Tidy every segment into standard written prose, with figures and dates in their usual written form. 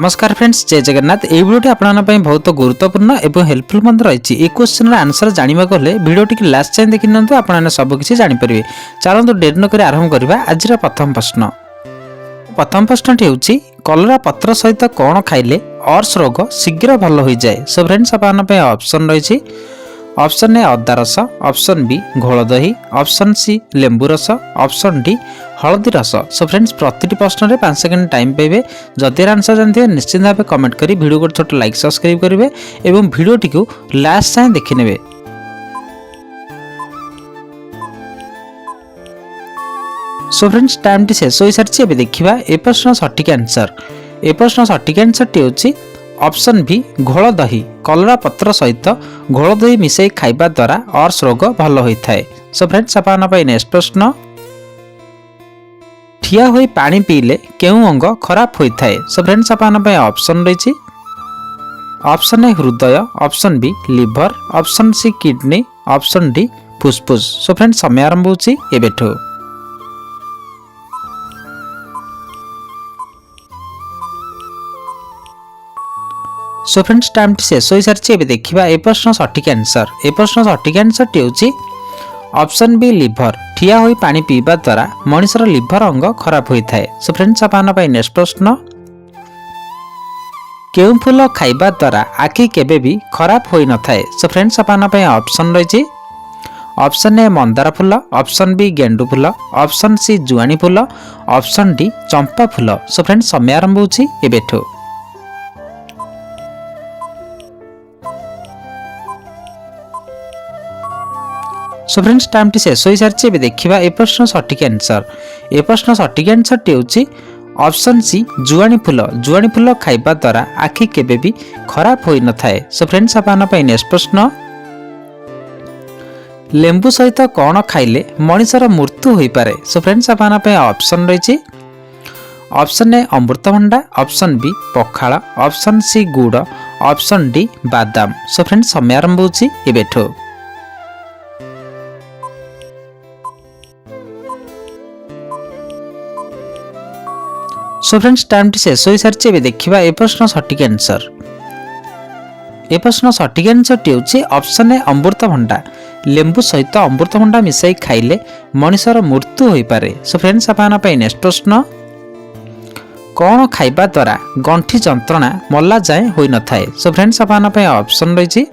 नमस्कार फ्रेंड्स, जय जगन्नाथ। ये वीडियोटी आपको बहुत गुरुत्वपूर्ण और हेल्पफुल रही। ये क्वेश्चन आंसर जानवा गले भिडियोटी लास्ट टाइम देखी नियंतु आप सबकिछ जानीपर। चलते डेरी नक आरंभ करवा। आज प्रथम प्रश्न। प्रथम प्रश्नटी हूँ कलरा पत्र सहित कौन खाइले अर्श रोग शीघ्र भल हो जाए। सो फ्रेंड्स ऑप्शन रही। ऑप्शन ए अदा रस, ऑप्शन बी घोल दही, ऑप्शन सी लेंबू रस, ऑप्शन डी हलदी रस। सो फ्रेंड्स प्रति प्रश्न में 5 सेकंड टाइम पाइबे। जदि आंसर जानते हैं निश्चित भाव कमेंट करी वीडियो को छोट लाइक सब्सक्राइब करेंगे और वीडियोटी को लास्ट टाइम देखने। सो फ्रेंड्स टाइम टी शेष हो सारी। एवं देखा ए प्रश्न सठिक आंसर। ए प्रश्न सठिक आंसर टी हूँ ऑप्शन बी घोल दही। कलरा पत्र सहित घोल दही मिसई खाइबा द्वारा अर्श रोग भल होता है। सो फ्रेंड्स नेक्स्ट प्रश्न। ठिया होई पानी पीले केउं अंग खराब होता है। सो फ्रेंड्स ऑप्शन रही। ऑप्शन ए हृदय, option B liver, option C kidney, option D फुसफुस। सो फ्रेंड्स समय आरंभ होची एबेठो। सो फ्रेंड्स टाइम शेष हो सारी। एवं देखा ए प्रश्न सठिक आंसर। ए प्रश्न सठिक आंसर टी हूँ ऑप्शन बी लिवर। ठिया होई पानी पीवा द्वारा मनुष्यर लिवर अंग खराब होता है। सो फ्रेंड्स नेक्स्ट प्रश्न। केउं फूल खाइबा द्वारा आखि केबे भी खराब होई न थाए। सो फ्रेंड्स ऑप्शन रही। ऑप्शन ए मंदार फूल, ऑप्शन बी गेंडू फूल, ऑप्शन सी जुआनी फूल, ऑप्शन डी चंपा फूल। सो फ्रेंड्स समय आरंभ होची एबेठो। सो फ्रेंड्स टाइम टी शेष हो सारी। एवं देखा ए प्रश्न सठिक आंसर। ए प्रश्न सठिक आंसर टी हूँ ऑप्शन सी जुआनी फूल। जुआनी फूल खाइबा द्वारा आखि केबे भी खराब होई न थाए। सो फ्रेंड्स नेक्स्ट प्रश्न। लेंबू सहित कौन खाइले मनुष्यर मृत्यु हो पारे। सो फ्रेंड्स ऑप्शन रही। ऑप्शन ए अमृतभंडा, ऑप्शन बी पखाल, ऑप्शन सी गुड़, ऑप्शन डी बादाम। सो फ्रेंड्स समय आरंभ होची एबेठो। सो फ्रेंड्स टाइम टी शेष हो सारी। एवं देखा ए प्रश्न सठिक आंसर। ए प्रश्न सठिक आंसर टी हूँ ऑप्शन ए अमृतभंडा। लेंबू सहित अमृतभंडा मिसाई खाइले मनुष्यर मृत्यु हो पारे। सो फ्रेंड्स नेक्स्ट प्रश्न। कौन खाइबा द्वारा गंठी जंत्रणा मल्ला जाए होई न थाए। सो फ्रेंड्स ऑप्शन रही।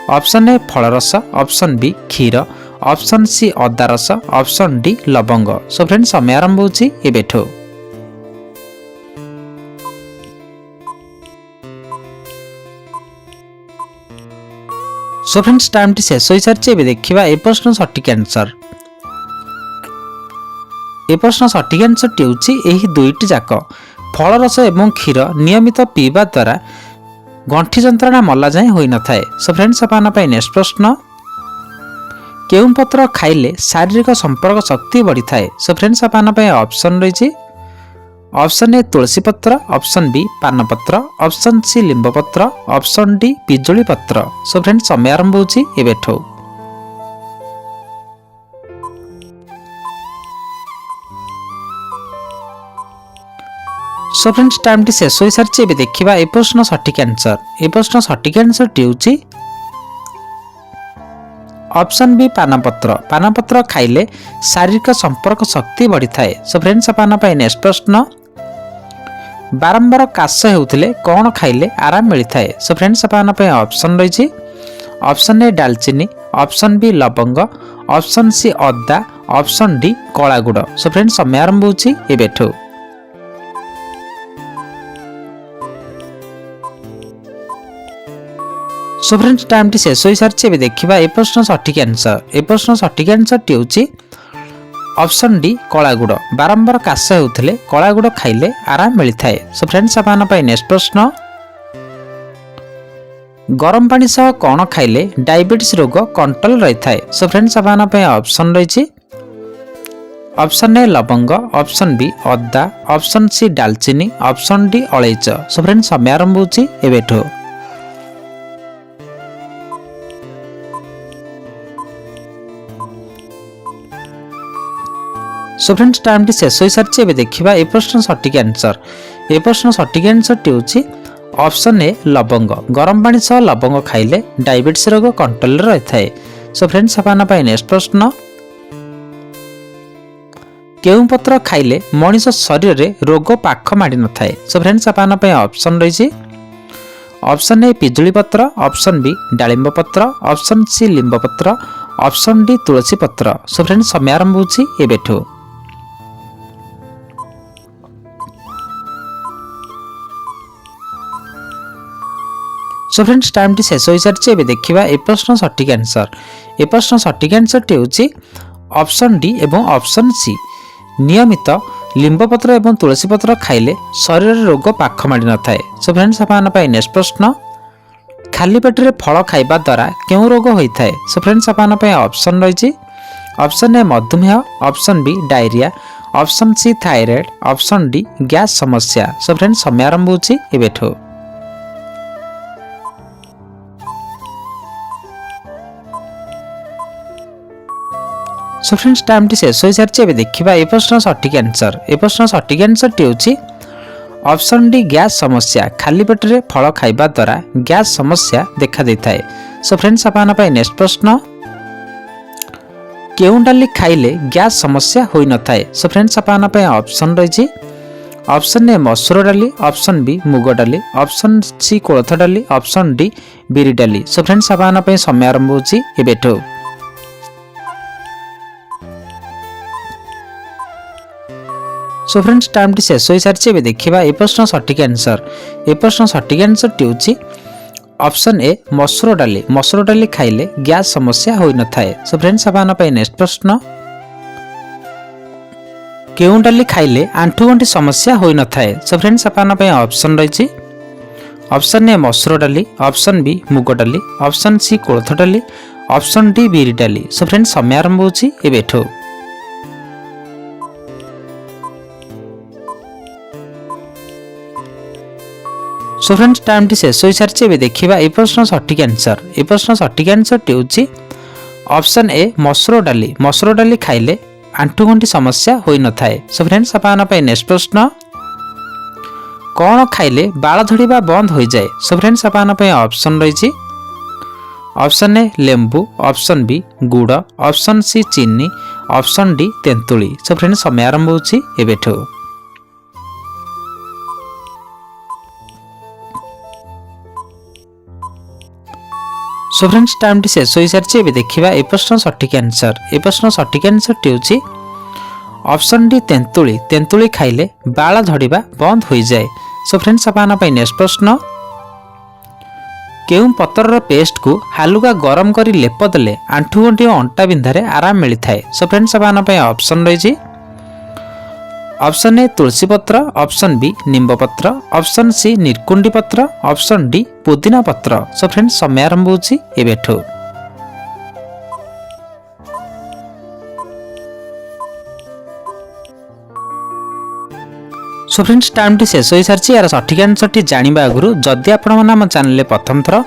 ऑप्शन ए फलरस, ऑप्शन बी क्षीर, ऑप्शन सी अदा रस, ऑप्शन डी लवंग। सो फ्रेंड्स समय आरंभ होची एबेठो। सो फ्रेंड्स टाइम टी शेष हो सारी। एवं देखा ए प्रश्न सठिक आंसर। ए प्रश्न सठिक आंसर टी हूँ दुईटी जाक फलरस एवं क्षीर नियमित पीवा द्वारा गंठी जंत्रणा मल्ला जाए होई न थाए। सो फ्रेंड्स नेक्स्ट प्रश्न। केउं पत्र खाइले शारीरिक संपर्क शक्ति बढ़ी थाए। सो फ्रेंड्स ऑप्शन रही। ऑप्शन ए तुलसी पत्र, ऑप्शन बी पान पत्र, ऑप्शन सी लिंब पत्र, ऑप्शन डी पिजुली पत्र। सो फ्रेंड्स समय आरंभ होची एबेठो। सो फ्रेंड्स टाइम टी शेष हो सारी। एवं देखा ए प्रश्न सठिक आंसर। ए प्रश्न सठिक आंसर टी हूँ ऑप्शन बी पानपत्र। पानपत्र खाइले शारीरिक संपर्क शक्ति बढ़ी थाए। सो फ्रेंड्स नेक्स्ट प्रश्न। बारंबार काश होउथिले कौन खाइले आराम मिलता है। सो फ्रेंड्स ऑप्शन रही। ऑप्शन ए डालचीनी, ऑप्शन बी लवंग, ऑप्शन सी अदा, ऑप्शन डी कला गुड़। सो फ्रेंड्स समय आरंभ होची एबेठो। सो फ्रेंड्स टाइम टी शेष हो सारी। एवं देखा ए प्रश्न सठिक आंसर। ए प्रश्न सठिक आंसर टी हूँ ऑप्शन डी कला गुड़। बारंबार काश होउथिले कला गुड़ खाइले आराम मिलता है। सो फ्रेंड्स नेक्स्ट प्रश्न। गरम पानी सह कौन खाइले डायबिटीज रोग कंट्रोल रही थाए। सो फ्रेंड्स ऑप्शन रही। ऑप्शन ए लवंग, ऑप्शन बी अदा, ऑप्शन सी डालचीनी, ऑप्शन डी अलैच। सो फ्रेंड्स समय आरंभ होची एबेठो। सो फ्रेंड्स टाइम टी शेष हो सारी एवं देखा ए प्रश्न सठिक आंसर। ए प्रश्न सठिक आंसर टी होची ऑप्शन ए लवंग। गरम पानी सह लवंग खाइले डायबिटीज रोग कंट्रोल रही है। सो फ्रेंड्स आपन नेक्स्ट प्रश्न केउं पत्र खाइले मनीष शरीर रे रोग पाख माडी न थाए। सो फ्रेंड्स आपन ऑप्शन रही ऑप्शन ए पिजुली पत्र, ऑप्शन बी डालिंब पत्र, ऑप्शन सी लिंब पत्र, ऑप्शन डी तुलसी पत्र। सो फ्रेंड्स समय आरंभ होची एबेठो। सो फ्रेंड्स टाइम टी शेष हो सारी एवं देखा ए प्रश्न सठिक आंसर। ए प्रश्न सठिक आंसर टी होची ऑप्शन डी एवं ऑप्शन सी। नियमित लिंब पत्र एवं तुलसी पत्र खाइले शरीर रोग पाख माडी न थाए। सो फ्रेंड्स आपन नेक्स्ट प्रश्न खाली पेट रे फल खाइबा द्वारा केउं रोग होता है। सो फ्रेंड्स आपन ऑप्शन रही ऑप्शन ए मधुमेह, option B diarrhoea, option C thyroid, option D gas समस्या। सो फ्रेंड्स समय आरंभ होची एबेठो। सो फ्रेंड्स टाइम टी शेष हो सारी एवं देखा ए प्रश्न सठिक आंसर। ए प्रश्न सठिक आंसर टी होची ऑप्शन डी गैस समस्या। खाली पेट रे फल खाइबा द्वारा गैस समस्या देखा देता है। सो फ्रेंड्स आपन नेक्स्ट प्रश्न केउं डाली खाइले गैस समस्या होई न थाए। सो फ्रेंड्स आपन ऑप्शन रही ऑप्शन ए मसूर डाली, ऑप्शन बी मुग डाली, ऑप्शन सी कोलथ डाली, ऑप्शन डी बिरी डाली। सो फ्रेंड्स आपन समय आरंभ होची एबेठो। सो फ्रेंड्स टाइम टी शेष हो सारी एवं देखा ए प्रश्न सठिक आंसर। ए प्रश्न सठिक आंसर टी होची ऑप्शन ए मसूर डाली। मसूर डाली खाइले गैस समस्या होई न थाए। सो फ्रेंड्स आपन नेक्स्ट प्रश्न केउं डाली खाइले आंठुगंठी समस्या होई न थाए। सो फ्रेंड्स आपन ऑप्शन रही ऑप्शन ए मसूर डाली, ऑप्शन बी मुग डाली, ऑप्शन सी कोलथ डाली, ऑप्शन डी बिरी डाली। सो फ्रेंड्स समय आरंभ होची एबेठो। सो फ्रेंड्स टाइम टी शेष हो सारी एवं देखा ए प्रश्न सठिक आंसर। ए प्रश्न सठिक आंसर टी होची ऑप्शन ए मसूर डाली। मसूर डाली खाइले आंठुगंठी समस्या होई न थाए। सो फ्रेंड्स आपन नेक्स्ट प्रश्न कौन खाइले बाल झड़ीबा बंद हो जाए। सो फ्रेंड्स आपन ऑप्शन रही ऑप्शन ए लेंबू, ऑप्शन बी गुड़, ऑप्शन सी चीनी, ऑप्शन डी तेंतुली। सो फ्रेंड्स समय आरंभ होची एबेठो। सो फ्रेंड्स टाइम टी शेष हो सारी एवं देखा ए प्रश्न सठिक आंसर। ए प्रश्न सठिक आंसर टी होची ऑप्शन डी तेंतुली। तेंतुली खाइले बाल झड़ीबा बंद हो जाए। सो फ्रेंड्स आपन नेक्स्ट प्रश्न केउं पत्रर पेस्ट को हालुका गरम करी लेप देले आंठुगंठी और अंटा बिंधारे आराम मिलता है। सो फ्रेंड्स आपन ऑप्शन रही ऑप्शन ए तुलसी पत्र, ऑप्शन बी निंब पत्र, ऑप्शन सी निर्कुंडी पत्र, ऑप्शन डी पुदीना पत्र। सो फ्रेंड्स समय आरंभ होची एबेठो। सो फ्रेंड्स टाइम टी शेष हो सारी यार सठिक आंसर टी जानिबा आगुरु जदि आपण माने हम चैनल प्रथम थर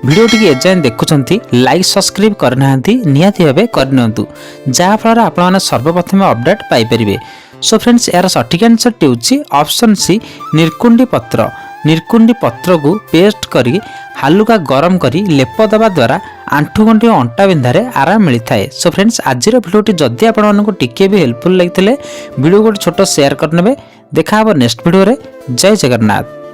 वीडियो टी एजाएं देखुछंती लाइक सब्सक्राइब करनाहांती निहाती भाबे करनियंतु जहा फल आपण माने सर्वप्रथम अपडेट पाई परिबे। सो फ्रेंड्स यार सठिक आंसर टी होची ऑप्शन सी निर्कुंडी पत्र। निर्कुंडी पत्र को पेस्ट करी हालुका गरम करी लेप दबा द्वारा आंठुगंठी और अंटा बिंधारे आराम मिलता है। सो फ्रेंड्स आज भिडियोटी जदि आपको टिके भी हेल्पफुल लगी वीडियो गोटे छोट शेयर करने देखा नेक्स्ट वीडियो रे। जय जगन्नाथ।